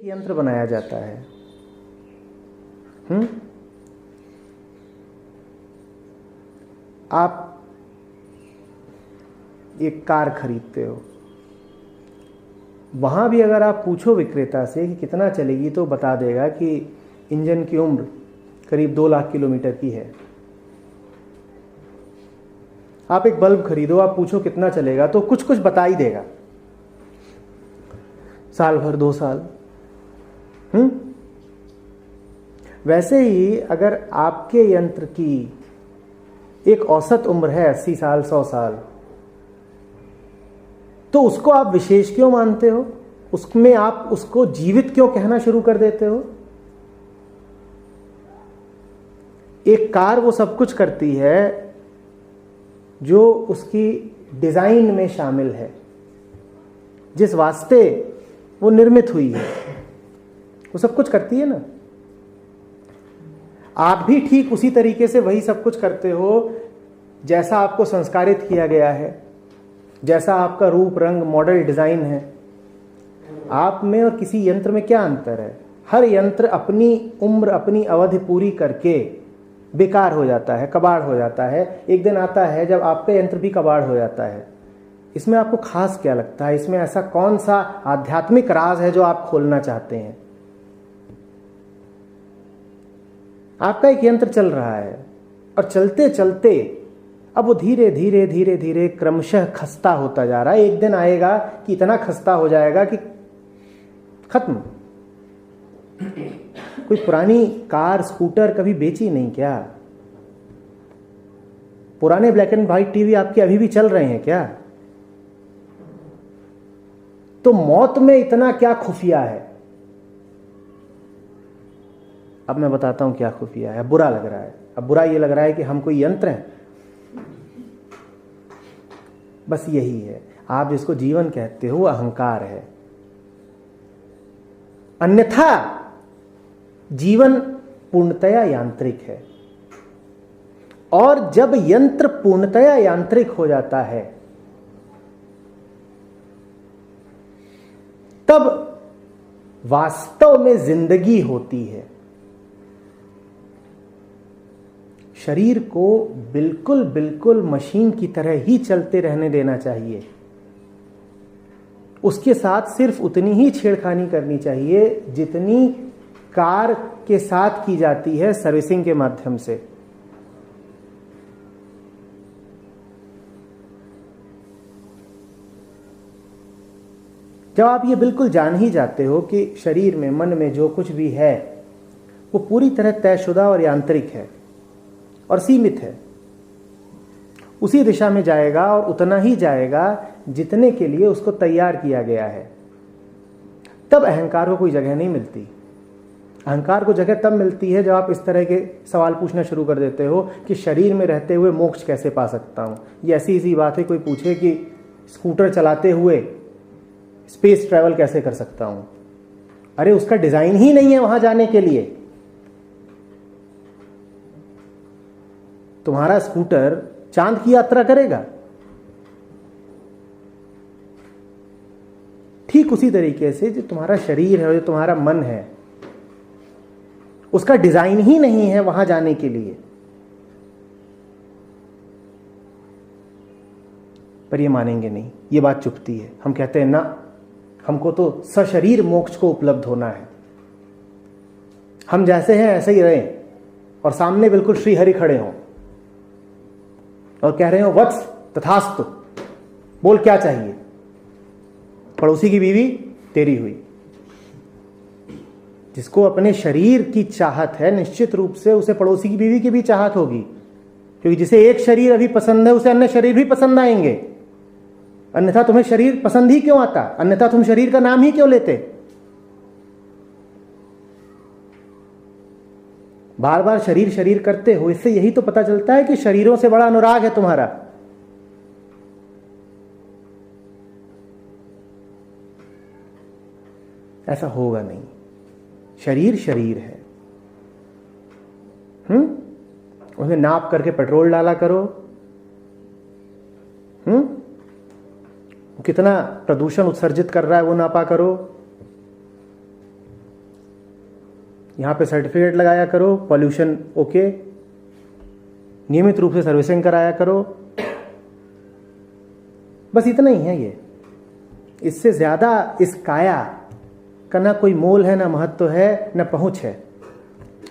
यंत्र बनाया जाता है। आप एक कार खरीदते हो, वहाँ भी अगर आप पूछो विक्रेता से कि कितना चलेगी तो बता देगा कि इंजन की उम्र करीब 2 लाख किलोमीटर की है। आप एक बल्ब खरीदो, आप पूछो कितना चलेगा तो कुछ कुछ बता ही देगा, साल भर 2 साल। वैसे ही अगर आपके यंत्र की एक औसत उम्र है 80 साल 100 साल, तो उसको आप विशेष क्यों मानते हो? उसमें आप उसको जीवित क्यों कहना शुरू कर देते हो? एक कार वो सब कुछ करती है जो उसकी डिजाइन में शामिल है, जिस वास्ते वो निर्मित हुई है, वो सब कुछ करती है ना। आप भी ठीक उसी तरीके से वही सब कुछ करते हो जैसा आपको संस्कारित किया गया है, जैसा आपका रूप रंग मॉडल डिजाइन है। आप में और किसी यंत्र में क्या अंतर है? हर यंत्र अपनी उम्र अपनी अवधि पूरी करके बेकार हो जाता है, कबाड़ हो जाता है। एक दिन आता है जब आपका यंत्र भी कबाड़ हो जाता है। इसमें आपको खास क्या लगता है? इसमें ऐसा कौन सा आध्यात्मिक राज है जो आप खोलना चाहते हैं? आपका एक यंत्र चल रहा है और चलते चलते अब वो धीरे धीरे धीरे धीरे क्रमशः खस्ता होता जा रहा है। एक दिन आएगा कि इतना खस्ता हो जाएगा कि खत्म। कोई पुरानी कार स्कूटर कभी बेची नहीं क्या? पुराने ब्लैक एंड व्हाइट टीवी आपके अभी भी चल रहे हैं क्या? तो मौत में इतना क्या खुफिया है? अब मैं बताता हूं क्या खुफिया है। बुरा लग रहा है, अब बुरा ये लग रहा है कि हम कोई यंत्र हैं। बस यही है, आप जिसको जीवन कहते हो अहंकार है। अन्यथा जीवन पूर्णतया यांत्रिक है, और जब यंत्र पूर्णतया यांत्रिक हो जाता है तब वास्तव में जिंदगी होती है। शरीर को बिल्कुल बिल्कुल मशीन की तरह ही चलते रहने देना चाहिए। उसके साथ सिर्फ उतनी ही छेड़खानी करनी चाहिए जितनी कार के साथ की जाती है सर्विसिंग के माध्यम से। जब आप ये बिल्कुल जान ही जाते हो कि शरीर में मन में जो कुछ भी है वो पूरी तरह तयशुदा और यांत्रिक है और सीमित है, उसी दिशा में जाएगा और उतना ही जाएगा जितने के लिए उसको तैयार किया गया है, तब अहंकार को कोई जगह नहीं मिलती। अहंकार को जगह तब मिलती है जब आप इस तरह के सवाल पूछना शुरू कर देते हो कि शरीर में रहते हुए मोक्ष कैसे पा सकता हूं। ये ऐसी सी बात है, कोई पूछे कि स्कूटर चलाते हुए स्पेस ट्रैवल कैसे कर सकता हूं। अरे उसका डिजाइन ही नहीं है वहां जाने के लिए। तुम्हारा स्कूटर चांद की यात्रा करेगा? ठीक उसी तरीके से जो तुम्हारा शरीर है और जो तुम्हारा मन है, उसका डिजाइन ही नहीं है वहां जाने के लिए। पर ये मानेंगे नहीं, ये बात चुभती है। हम कहते हैं ना, हमको तो सशरीर मोक्ष को उपलब्ध होना है। हम जैसे हैं ऐसे ही रहें और सामने बिल्कुल श्री हरि खड़े हों और कह रहे हो वत्स तथास्तु, बोल क्या चाहिए। पड़ोसी की बीवी तेरी हुई। जिसको अपने शरीर की चाहत है, निश्चित रूप से उसे पड़ोसी की बीवी की भी चाहत होगी, क्योंकि जिसे एक शरीर अभी पसंद है उसे अन्य शरीर भी पसंद आएंगे। अन्यथा तुम्हें शरीर पसंद ही क्यों आता? अन्यथा तुम शरीर का नाम ही क्यों लेते? बार बार शरीर शरीर करते हो, इससे यही तो पता चलता है कि शरीरों से बड़ा अनुराग है तुम्हारा। ऐसा होगा नहीं। शरीर शरीर है। उन्हें नाप करके पेट्रोल डाला करो। कितना प्रदूषण उत्सर्जित कर रहा है वो नापा करो। यहाँ पे सर्टिफिकेट लगाया करो, पॉल्यूशन ओके, नियमित रूप से सर्विसिंग कराया करो, बस इतना ही है ये। इससे ज्यादा इस काया का ना कोई मोल है, ना महत्व है, ना पहुंच है,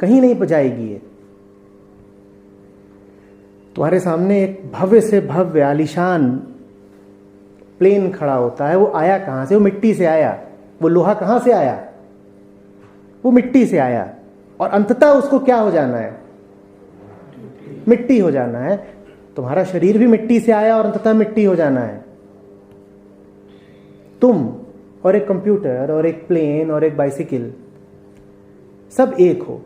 कहीं नहीं जाएगी ये। तुम्हारे सामने एक भव्य से भव्य आलीशान प्लेन खड़ा होता है, वो आया कहां से? वो मिट्टी से आया। वो लोहा कहां से आया? वो मिट्टी से आया। और अंततः उसको क्या हो जाना है? मिट्टी हो जाना है। तुम्हारा शरीर भी मिट्टी से आया और अंततः मिट्टी हो जाना है। तुम और एक कंप्यूटर और एक प्लेन और एक बाइसिकल सब एक हो।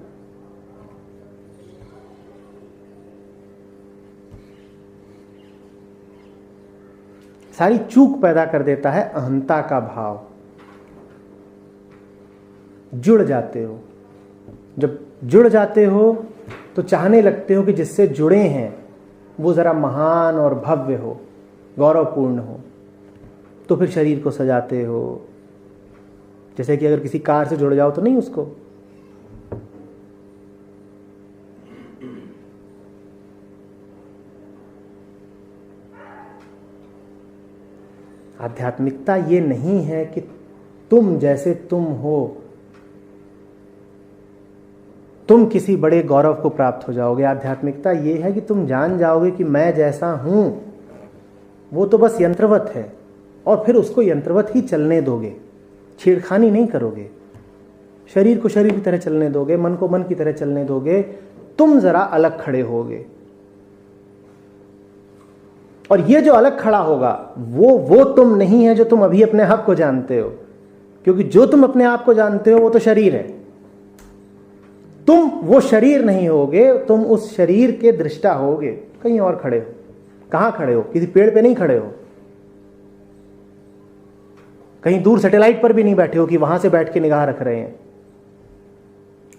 सारी चूक पैदा कर देता है अहंता का भाव। जुड़ जाते हो, जब जुड़ जाते हो तो चाहने लगते हो कि जिससे जुड़े हैं वो जरा महान और भव्य हो, गौरवपूर्ण हो, तो फिर शरीर को सजाते हो। जैसे कि अगर किसी कार से जुड़ जाओ तो नहीं उसको, आध्यात्मिकता ये नहीं है कि तुम जैसे तुम हो तुम किसी बड़े गौरव को प्राप्त हो जाओगे। आध्यात्मिकता ये है कि तुम जान जाओगे कि मैं जैसा हूं वो तो बस यंत्रवत है, और फिर उसको यंत्रवत ही चलने दोगे, छेड़खानी नहीं करोगे। शरीर को शरीर की तरह चलने दोगे, मन को मन की तरह चलने दोगे। तुम जरा अलग खड़े होगे, और ये जो अलग खड़ा होगा वो तुम नहीं है जो तुम अभी अपने आप को जानते हो, क्योंकि जो तुम अपने आप को जानते हो वो तो शरीर है। तुम वो शरीर नहीं होगे, तुम उस शरीर के दृष्टा होगे। कहीं और खड़े हो। कहां खड़े हो? किसी पेड़ पे नहीं खड़े हो, कहीं दूर सैटेलाइट पर भी नहीं बैठे हो कि वहां से बैठ के निगाह रख रहे हैं।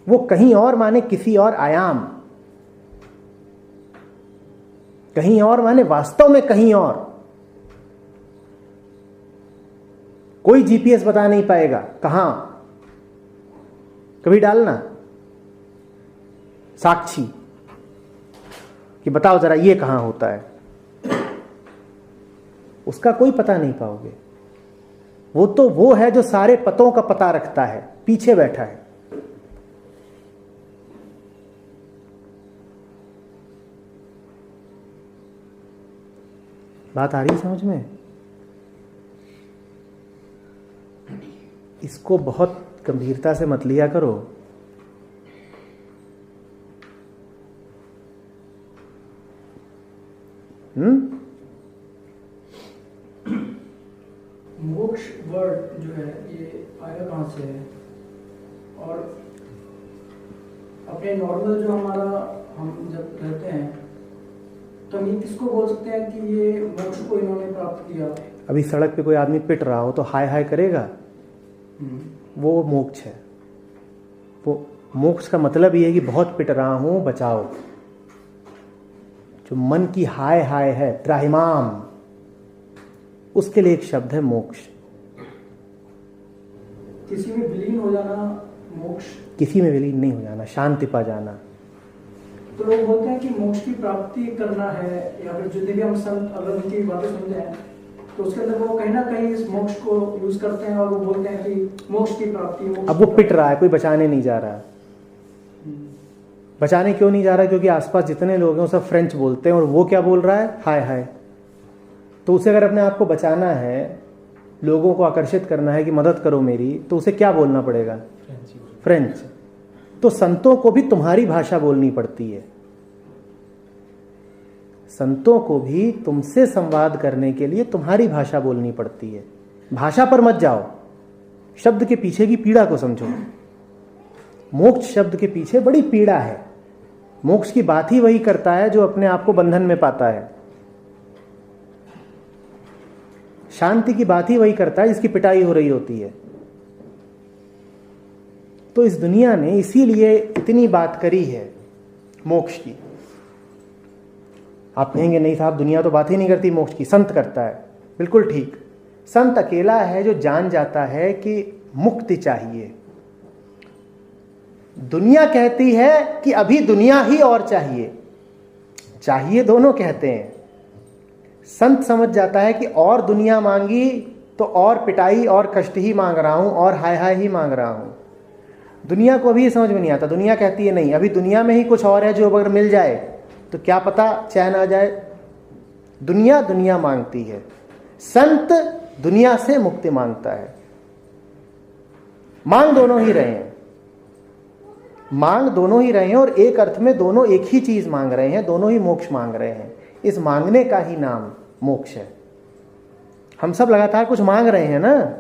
वो कहीं और माने किसी और आयाम, कहीं और माने वास्तव में कहीं और। कोई जीपीएस बता नहीं पाएगा कहां। कभी डालना साक्षी कि बताओ जरा ये कहां होता है, उसका कोई पता नहीं पाओगे। वो तो वो है जो सारे पतों का पता रखता है, पीछे बैठा है। बात आ रही है समझ में? इसको बहुत गंभीरता से मत लिया करो। मोक्ष वर्ड जो है ये आया कहाँ से है? और अपने नॉर्मल जो हमारा हम जब रहते हैं तो हम किसको बोल सकते हैं कि ये मोक्ष को इन्होंने प्राप्त किया? अभी सड़क पे कोई आदमी पिट रहा हो तो हाय हाय करेगा, वो मोक्ष है। वो मोक्ष का मतलब ये है कि बहुत पिट रहा हूं, बचाओ। जो मन की हाय हाय है, त्राहिमाम, उसके लिए एक शब्द है मोक्ष। किसी में विलीन हो जाना मोक्ष? किसी में विलीन नहीं हो जाना, शांति पा जाना। तो लोग बोलते हैं कि मोक्ष की प्राप्ति करना है, या फिर जितने भी हम संत अगर उनकी बातें सुनते हैं तो उसके अंदर वो कहीं ना कहीं इस मोक्ष को यूज करते हैं और वो बोलते हैं कि मोक्ष की प्राप्ति। अब वो पिट रहा है, कोई बचाने नहीं जा रहा। बचाने क्यों नहीं जा रहा? क्योंकि आसपास जितने लोग हैं वो सब फ्रेंच बोलते हैं, और वो क्या बोल रहा है? हाय हाय। तो उसे अगर अपने आप को बचाना है, लोगों को आकर्षित करना है कि मदद करो मेरी, तो उसे क्या बोलना पड़ेगा? फ्रेंच। तो संतों को भी तुम्हारी भाषा बोलनी पड़ती है। संतों को भी तुमसे संवाद करने के लिए तुम्हारी भाषा बोलनी पड़ती है। भाषा पर मत जाओ, शब्द के पीछे की पीड़ा को समझो। मोक्ष शब्द के पीछे बड़ी पीड़ा है। मोक्ष की बात ही वही करता है जो अपने आप को बंधन में पाता है। शांति की बात ही वही करता है जिसकी पिटाई हो रही होती है। तो इस दुनिया ने इसीलिए इतनी बात करी है मोक्ष की। आप कहेंगे नहीं साहब, दुनिया तो बात ही नहीं करती मोक्ष की, संत करता है। बिल्कुल ठीक। संत अकेला है जो जान जाता है कि मुक्ति चाहिए। दुनिया कहती है कि अभी दुनिया ही और चाहिए, चाहिए दोनों कहते हैं। संत समझ जाता है कि और दुनिया मांगी तो और पिटाई और कष्ट ही मांग रहा हूं और हाय हाय ही मांग रहा हूं। दुनिया को अभी ये समझ में नहीं आता। दुनिया कहती है नहीं, अभी दुनिया में ही कुछ और है जो अगर मिल जाए तो क्या पता चैन आ जाए। दुनिया दुनिया मांगती है, संत दुनिया से मुक्ति मांगता है। मांग दोनों ही रहे हैं, मांग दोनों ही रहे हैं, और एक अर्थ में दोनों एक ही चीज मांग रहे हैं, दोनों ही मोक्ष मांग रहे हैं। इस मांगने का ही नाम मोक्ष है। हम सब लगातार कुछ मांग रहे हैं ना,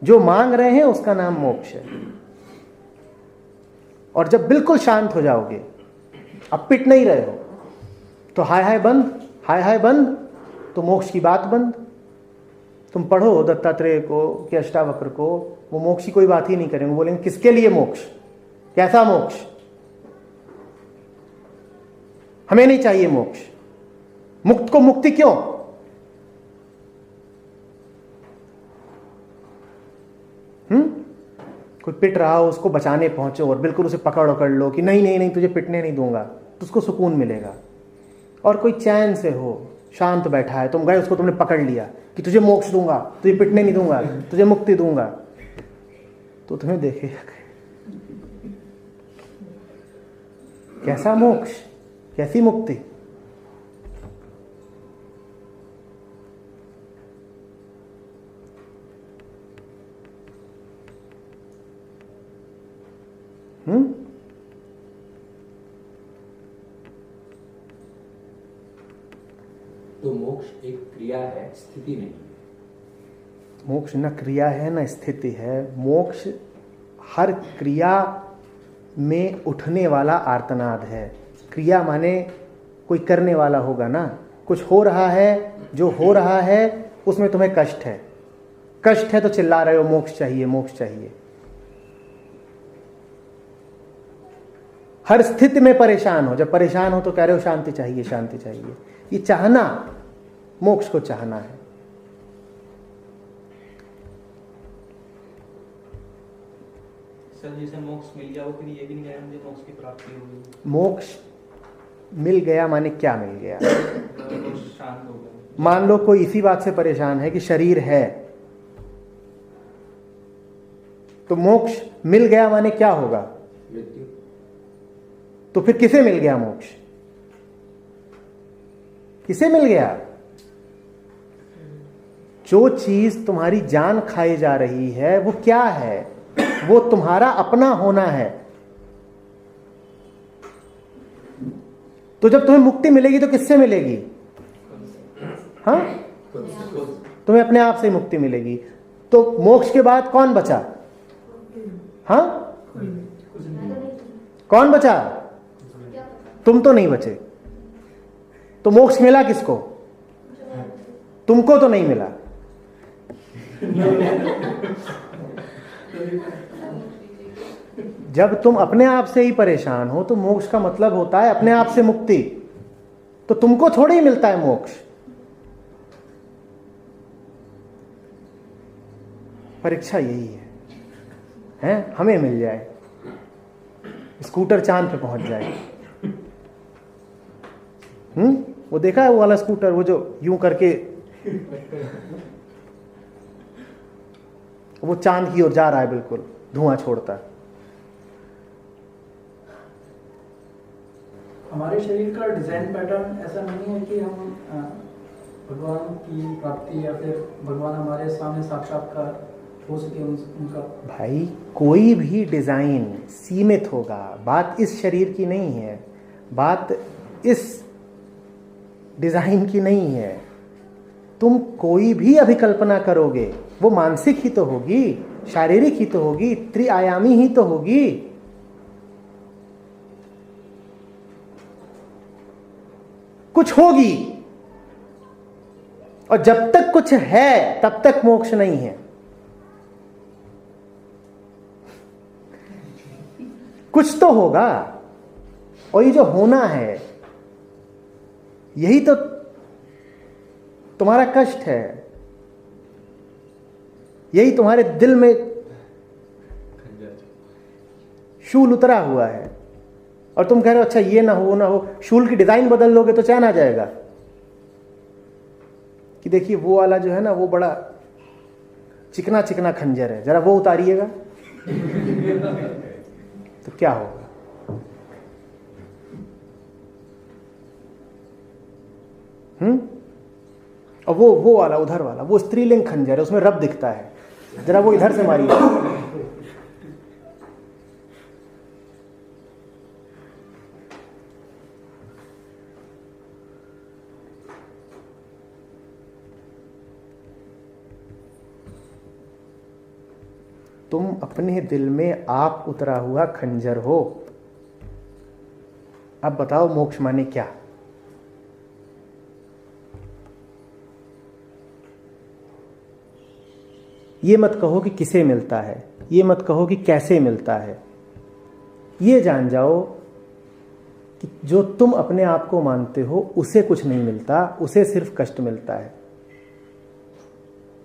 जो मांग रहे हैं उसका नाम मोक्ष है। और जब बिल्कुल शांत हो जाओगे, अब पिट नहीं रहे हो, तो हाय हाय बंद, हाय हाय बंद, तो मोक्ष की बात बंद। तुम पढ़ो दत्तात्रेय को कि अष्टावक्र को, वो मोक्ष की कोई बात ही नहीं करेंगे। बोलेंगे किसके लिए मोक्ष, कैसा मोक्ष, हमें नहीं चाहिए मोक्ष। मुक्त को मुक्ति क्यों? कोई पिट रहा हो, उसको बचाने पहुंचो और बिल्कुल उसे पकड़ लो कि नहीं नहीं नहीं तुझे पिटने नहीं दूंगा, तो उसको सुकून मिलेगा। और कोई चैन से हो, शांत बैठा है, तुम गए उसको तुमने पकड़ लिया कि तुझे मोक्ष दूंगा, तुझे पिटने नहीं दूंगा, तुझे मुक्ति दूंगा, तो तुम्हें देखेगा कैसा मोक्ष, कैसी मुक्ति। तो मोक्ष एक क्रिया है, स्थिति नहीं। मोक्ष न क्रिया है न स्थिति है। मोक्ष हर क्रिया में उठने वाला आर्तनाद है। क्रिया माने कोई करने वाला होगा ना, कुछ हो रहा है, जो हो रहा है उसमें तुम्हें कष्ट है, कष्ट है तो चिल्ला रहे हो मोक्ष चाहिए मोक्ष चाहिए। हर स्थिति में परेशान हो, जब परेशान हो तो कह रहे हो शांति चाहिए शांति चाहिए। ये चाहना, मोक्ष को चाहना है। सर जैसे मोक्ष मिल गया, वो फिर ये भी नहीं कहेगा मुझे मोक्ष की प्राप्ति हो गई। मोक्ष मिल गया माने क्या मिल गया? शांत हो गया। मान लो कोई इसी बात से परेशान है कि शरीर है, तो मोक्ष मिल गया माने क्या होगा? मृत्यु। तो फिर किसे मिल गया मोक्ष? किसे मिल गया? जो चीज तुम्हारी जान खाई जा रही है वो क्या है? वो तुम्हारा अपना होना है। तो जब तुम्हें मुक्ति मिलेगी तो किससे मिलेगी? हाँ, तुम्हें अपने आप से मुक्ति मिलेगी। तो मोक्ष के बाद कौन बचा? हाँ, कौन बचा? तुम तो नहीं बचे। तो मोक्ष मिला किसको? तुमको तो नहीं मिला। जब तुम अपने आप से ही परेशान हो तो मोक्ष का मतलब होता है अपने आप से मुक्ति। तो तुमको थोड़ा ही मिलता है मोक्ष। परीक्षा यही है, हमें मिल जाए, स्कूटर चांद पे पहुंच जाए। वो देखा है वो वाला स्कूटर, वो जो यूं करके वो चांद की ओर जा रहा है, बिल्कुल धुआं छोड़ता। हमारे शरीर का डिजाइन पैटर्न ऐसा नहीं है कि हम भगवान की प्राप्ति या फिर भगवान हमारे सामने साक्षात्कार हो सके उनका। भाई कोई भी डिजाइन सीमित होगा। बात इस शरीर की नहीं है, बात इस डिजाइन की नहीं है। तुम कोई भी अभिकल्पना करोगे वो मानसिक ही तो होगी, शारीरिक ही तो होगी, त्रिआयामी ही तो होगी। कुछ होगी, और जब तक कुछ है तब तक मोक्ष नहीं है। कुछ तो होगा, और ये जो होना है यही तो तुम्हारा कष्ट है, यही तुम्हारे दिल में शूल उतरा हुआ है और तुम कह रहे हो अच्छा ये ना हो वो ना हो, शूल की डिजाइन बदल लोगे तो चैन आ जाएगा कि देखिए वो वाला जो है ना वो बड़ा चिकना चिकना खंजर है, जरा वो उतारिएगा तो क्या होगा? और वो वाला उधर वाला वो स्त्रीलिंग खंजर है, उसमें रब दिखता है, जरा वो इधर से मारिए। तुम अपने दिल में आप उतरा हुआ खंजर हो। अब बताओ मोक्ष माने क्या? ये मत कहो कि किसे मिलता है, ये मत कहो कि कैसे मिलता है। ये जान जाओ कि जो तुम अपने आप को मानते हो उसे कुछ नहीं मिलता, उसे सिर्फ कष्ट मिलता है।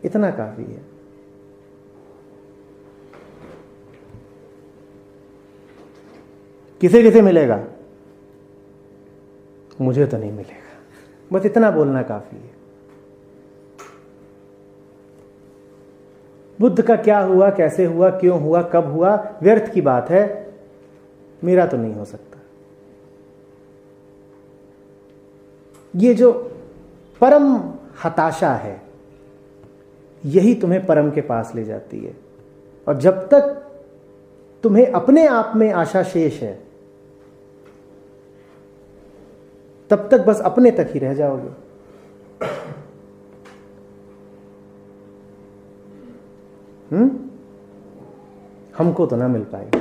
इतना काफी है। किसे किसे मिलेगा? मुझे तो नहीं मिलेगा। बस इतना बोलना काफी है। बुद्ध का क्या हुआ, कैसे हुआ, क्यों हुआ, कब हुआ, व्यर्थ की बात है, मेरा तो नहीं हो सकता। ये जो परम हताशा है यही तुम्हें परम के पास ले जाती है। और जब तक तुम्हें अपने आप में आशा शेष है तब तक बस अपने तक ही रह जाओगे। हमको तो ना मिल पाएगा,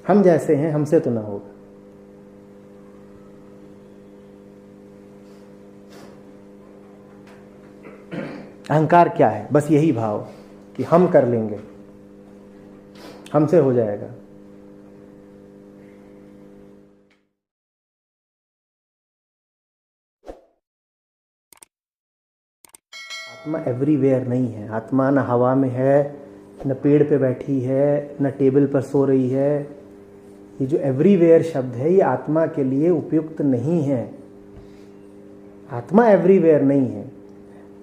हम जैसे हैं हमसे तो ना होगा। अहंकार क्या है? बस यही भाव कि हम कर लेंगे, हमसे हो जाएगा। आत्मा एवरीवेयर नहीं है। आत्मा न हवा में है, न पेड़ पे बैठी है, न टेबल पर सो रही है। ये जो एवरीवेयर शब्द है ये आत्मा के लिए उपयुक्त नहीं है। आत्मा एवरीवेयर नहीं है।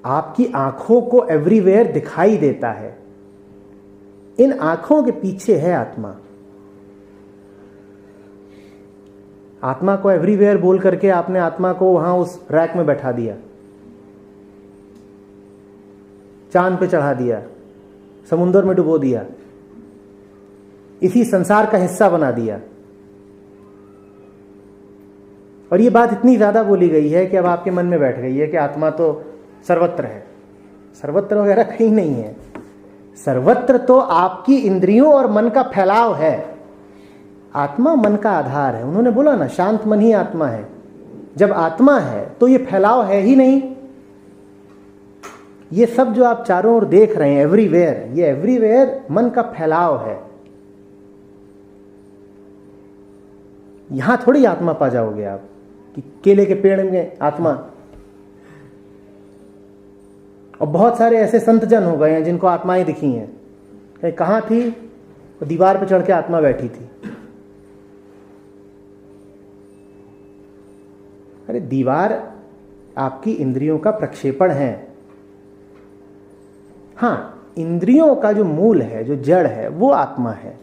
आपकी आंखों को एवरीवेयर दिखाई देता है, इन आंखों के पीछे है आत्मा। आत्मा को एवरीवेयर बोल करके आपने आत्मा को वहां उस रैक में बैठा दिया, चांद पे चढ़ा दिया, समुद्र में डुबो दिया, इसी संसार का हिस्सा बना दिया। और ये बात इतनी ज्यादा बोली गई है कि अब आपके मन में बैठ गई है कि आत्मा तो सर्वत्र है। सर्वत्र वगैरह कहीं नहीं है। सर्वत्र तो आपकी इंद्रियों और मन का फैलाव है। आत्मा मन का आधार है। उन्होंने बोला ना, शांत मन ही आत्मा है। जब आत्मा है तो ये फैलाव है ही नहीं। ये सब जो आप चारों ओर देख रहे हैं एवरीवेयर, ये एवरीवेयर मन का फैलाव है। यहां थोड़ी आत्मा पा जाओगे आप कि केले के पेड़ में आत्मा। और बहुत सारे ऐसे संतजन हो गए हैं जिनको आत्माएं दिखी हैं। कहां थी? दीवार पर चढ़ के आत्मा बैठी थी। अरे दीवार आपकी इंद्रियों का प्रक्षेपण है। हाँ, इंद्रियों का जो मूल है, जो जड़ है, वो आत्मा है।